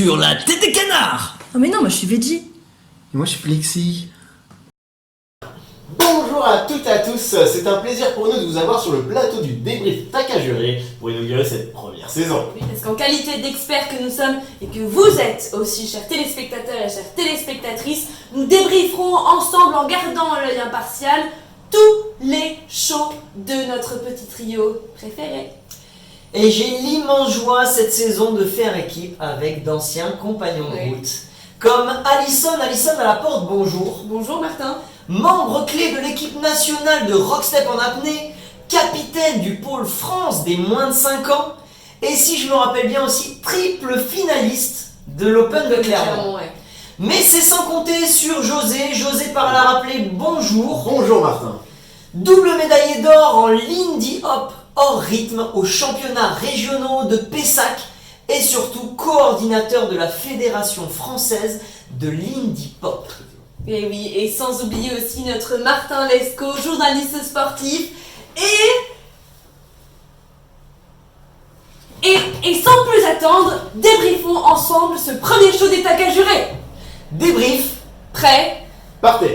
sur la tête des canards. Oh mais non, moi je suis veggie. Moi je suis Flexi. Bonjour à toutes et à tous, c'est un plaisir pour nous de vous avoir sur le plateau du débrief Takajuré pour inaugurer cette première saison. Oui, parce qu'en qualité d'experts que nous sommes et que vous êtes aussi, chers téléspectateurs et chères téléspectatrices, nous débrieferons ensemble en gardant l'œil impartial tous les shows de notre petit trio préféré. Et j'ai l'immense joie cette saison de faire équipe avec d'anciens compagnons de Oui. route. Comme Alison à la porte, bonjour. Bonjour Martin. Membre clé de l'équipe nationale de Rockstep en apnée, capitaine du pôle France des moins de 5 ans, et si je me rappelle bien aussi, triple finaliste de l'Open de Clermont. Ouais. Mais c'est sans compter sur José par la rappeler, bonjour. Bonjour Martin. Double médaillé d'or en Lindy Hop hors rythme aux championnats régionaux de Pessac et surtout coordinateur de la Fédération française de Lindy Pop. Et oui, et sans oublier aussi notre Martin Lescaut, journaliste sportif, et sans plus attendre, débriefons ensemble ce premier show des Takajuré. Débrief. Prêt? Partez.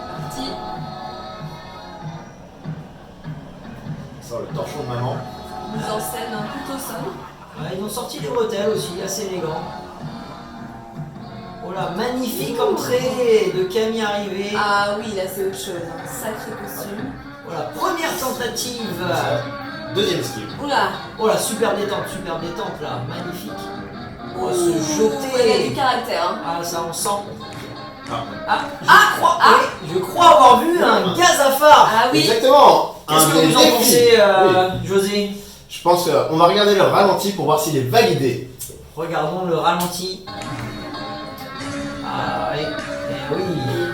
Parti. Ça le torchon de maman. Mise en scène plutôt sobre. Ouais, ils ont sorti du motel aussi, assez élégant. Oh là, magnifique entrée de Camille arrivée. Ah oui, là c'est autre chose, hein. Sacré costume. Voilà, première tentative. Deuxième esquive. Oula, Oh là, super détente là, magnifique. Oh, se il y a du jeter. caractère. Hein. Ah, ça on sent. Ah. Je crois avoir vu un gaz à phare. Ah oui. Exactement. Qu'est-ce que vous en pensez, José? Je pense qu'on va regarder le ralenti pour voir s'il est validé. Regardons le ralenti. Ah oui, eh oui.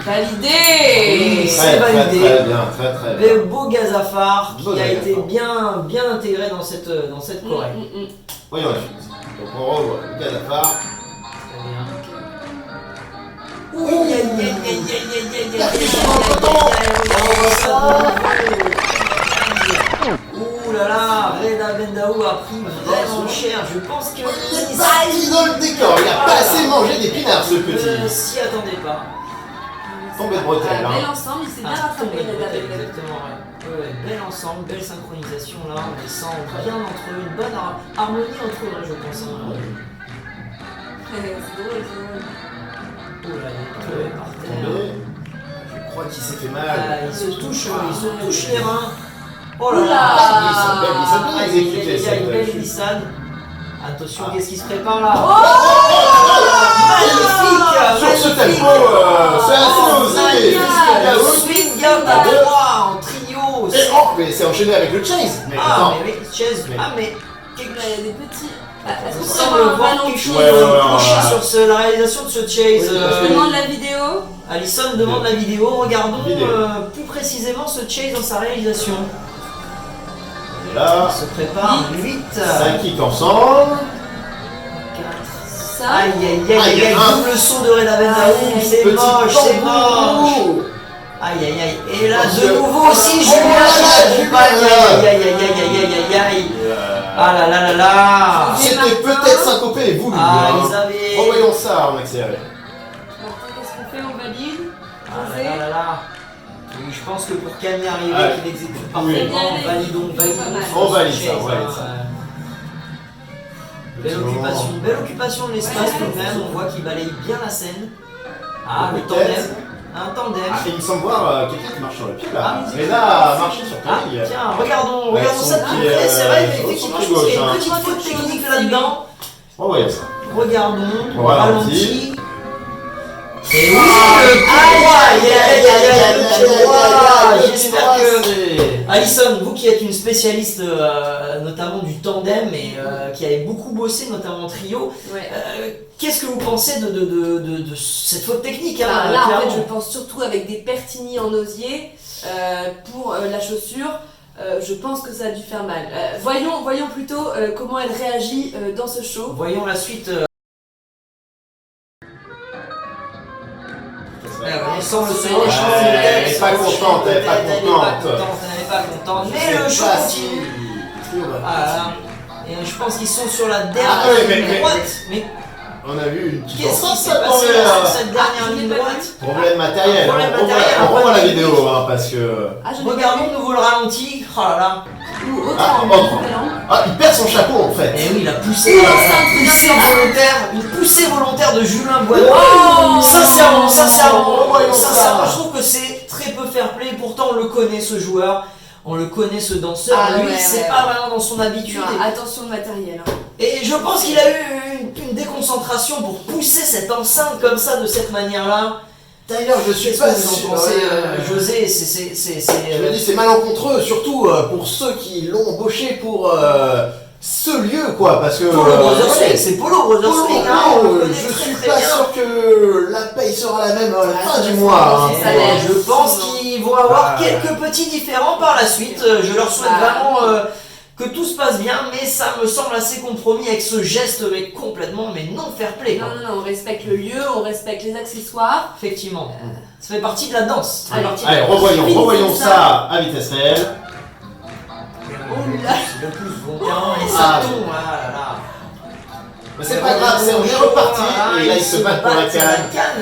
Validé. Oui, c'est validé. Très bien, très bien. Le beau gaz à phare Beau qui a gaz à été phare. bien intégré dans cette Corée. Voyons la suite. Donc on revoit le gaz à phare. Très bien. Ouh là là, Reda Bendaou a pris vraiment cher. Je pense que Il dans le décor, il a pas assez mangé d'épinards ce ne petit. s'y attendait pas. Tombé de bretelles, Bel hein. ensemble, il s'est bien Ah, rattrapé. tombé de Reda bretelles, Bendaou. exactement, ouais. Ouais, bel ensemble, belle synchronisation là, on les sent bien entre eux, une bonne harmonie entre eux, je pense. Hein. C'est drôle, c'est drôle. Oh là, il est tombé par terre. Tombé. Je crois qu'il s'est fait mal. Ah, il se touche les reins. Oh là Oula. là, Belle glissade, bien exécutée, il y a une cette belle chute. glissade. Attention, qu'est-ce qui se prépare là? Sur ce tempo, c'est assez osé. Swing up à 3 en trio. Et oh, mais c'est enchaîné avec le chase. Mais Ah, attends. mais oui, chaise. Mais- Ah, mais Il y a des petits. Est-ce on qu'on peut semble avoir un voir quelque ralenti chose Ouais, de ouais, penché ouais. sur la réalisation de ce chase. Oui, parce que- Demande la vidéo. Alison demande la vidéo. Regardons Vidéo. plus précisément ce chase dans sa réalisation. Et là, Il se prépare 8, ça kick ensemble. 4. Ça. Aïe aïe aïe aïe aïe, un double saut de Reda Bendaou, Aïe, c'est Petit moche, c'est moche. tambour. Aïe aïe aïe, et là Attention. de nouveau aussi Julien Oh là là, qui accompagne. Julien. Aïe aïe aïe aïe aïe aïe aïe aïe. Euh, Ah là là là là. J'ai C'était Martin. peut-être syncopé et voulu. Ah, hein. ils avaient. Revoyons ça en accéléré. Martin, qu'est-ce qu'on fait? On valide? Ah là là là là. Oui, je pense que pour Camille arriver, Ah, qu'il exécute oui. parfaitement, Bien, validons pas mal. On valide ce ça, chase, on valide hein, ça. Belle occupation de l'espace tout de même, on voit qu'il balaye bien la scène. Ah, le Peut-être. tandem, un tandem. Ah, et il me semble voir quelqu'un qui marche sur le pied là. Ah, Mais là, marcher sur Ah, Camille. tiens, regardons Avec ça son de plus pied, près, c'est vrai, mais son effectivement, pied je pense qu'il y a gauche, une petite faute technique là-dedans. Revoyons ça. Regardons, On on ralentit. ralentit. Et oui, le pied droit, aïe aïe aïe aïe, le pied droit. J'espère que Alison, vous qui êtes une spécialiste notamment du tandem et qui avez beaucoup bossé notamment en trio, Ouais. qu'est-ce que vous pensez de cette faute technique hein, Là, en fait, clairement. je pense surtout avec des pertigny en osier pour la chaussure. Je pense que ça a dû faire mal. Voyons plutôt comment elle réagit dans ce show. Voyons la suite. On sent le Ouais, second changement de elle tête, est pas second contente, changement de elle est pas tête, contente. Elle n'est pas contente, mais le show continue. Ah là là. Et je pense qu'ils sont sur la Ah, dernière ouais, ligne mais- droite. Mais On a vu une petite qu'est-ce qui enceinte s'est là passé tomber, sur là. cette dernière je ligne l'ai pas droite? Problème matériel. Problème On matériel, on revoit la problème vidéo technique. hein, parce que. Ah, je l'ai Regardons pas de nouveau le ralenti. Oh là là. vu. Ou autre Ah, en oh. différent. Ah, il perd son chapeau en fait. Et oui, il a poussé, Oh, une poussée c'est volontaire, une poussée volontaire de Julien Boileau. Oh, Sincèrement, Revoyons sincèrement, ça. je trouve que c'est très peu fair play. Pourtant, on le connaît ce joueur, on le connaît ce danseur. Ah, Lui, ouais, c'est ouais. pas vraiment dans son habitude. Non, attention au matériel. Hein. Et je pense qu'il a eu une déconcentration pour pousser cette enceinte comme ça, de cette manière-là. D'ailleurs, je suis Qu'est-ce pas que vous sûr. en pensez, ouais. José? Je me dis, c'est malencontreux, surtout pour ceux qui l'ont embauché pour ce lieu, quoi. Parce que. Polo Brothers ouais. League, c'est Polo Brothers Polo, League, hein, on le connaît je très, suis très pas bien. sûr que la paye sera la même à la Ah, fin ça, du ça, mois. ça, hein. ça, Et je pense sinon. qu'ils vont avoir Ah. quelques petits différends par la suite. Je leur souhaite Ah. vraiment que tout se passe bien, mais ça me semble assez compromis avec ce geste, mais complètement, mais non fair play. Non, quoi. non, non, on respecte le lieu, on respecte les accessoires. Effectivement, ça fait partie de la danse. Ça fait Allez. partie de Allez, la revoyons ça à vitesse réelle. Oh là, le plus volontairement, et Ah. ça tombe, ah là là. Mais c'est pas grave, on est reparti. Et là, ils se battent pour la canne.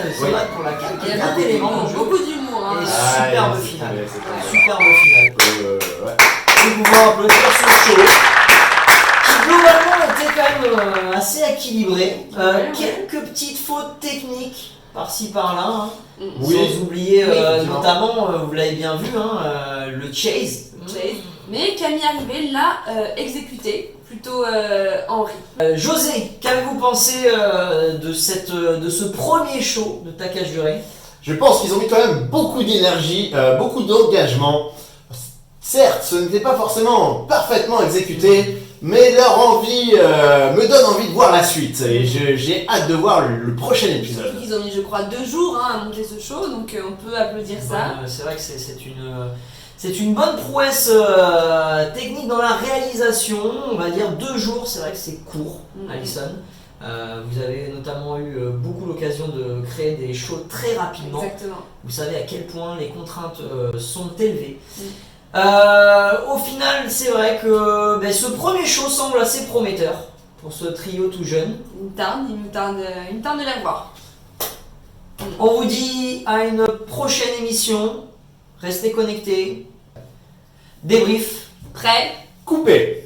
Ils se Oui. battent pour la canne. Il y a un beaucoup élément d'humour, dans le jeu. beaucoup d'humour. Hein. Et Ah, superbe c'est finale. très bien, c'est très bien. Superbe finale. Ouais. Nous pouvons applaudir ce show qui globalement était quand même assez équilibré. Ouais. Quelques petites fautes techniques par-ci par-là, hein. Oui. Sans oublier Oui, effectivement. notamment, vous l'avez bien vu, hein, le chase. Chase. Mais Camille Arrivé l'a exécuté, plutôt Henri. José, qu'avez-vous pensé de ce premier show de Takajure? Je pense qu'ils ont mis quand même beaucoup d'énergie, beaucoup d'engagement. Certes, ce n'était pas forcément parfaitement exécuté, mais leur envie me donne envie de voir la suite. Et j'ai hâte de voir le prochain épisode. Ils ont mis, je crois, 2 jours hein, à monter ce show, donc on peut applaudir ça. Ouais, c'est vrai que c'est une bonne prouesse technique dans la réalisation. On va dire 2 jours, c'est vrai que c'est court, Alison. Vous avez notamment eu beaucoup l'occasion de créer des shows très rapidement. Exactement. Vous savez à quel point les contraintes sont élevées. Au final, c'est vrai que ce premier show semble assez prometteur pour ce trio tout jeune. Il me tarde de la voir. On vous dit à une prochaine émission. Restez connectés. Débrief. Prêt? Coupé.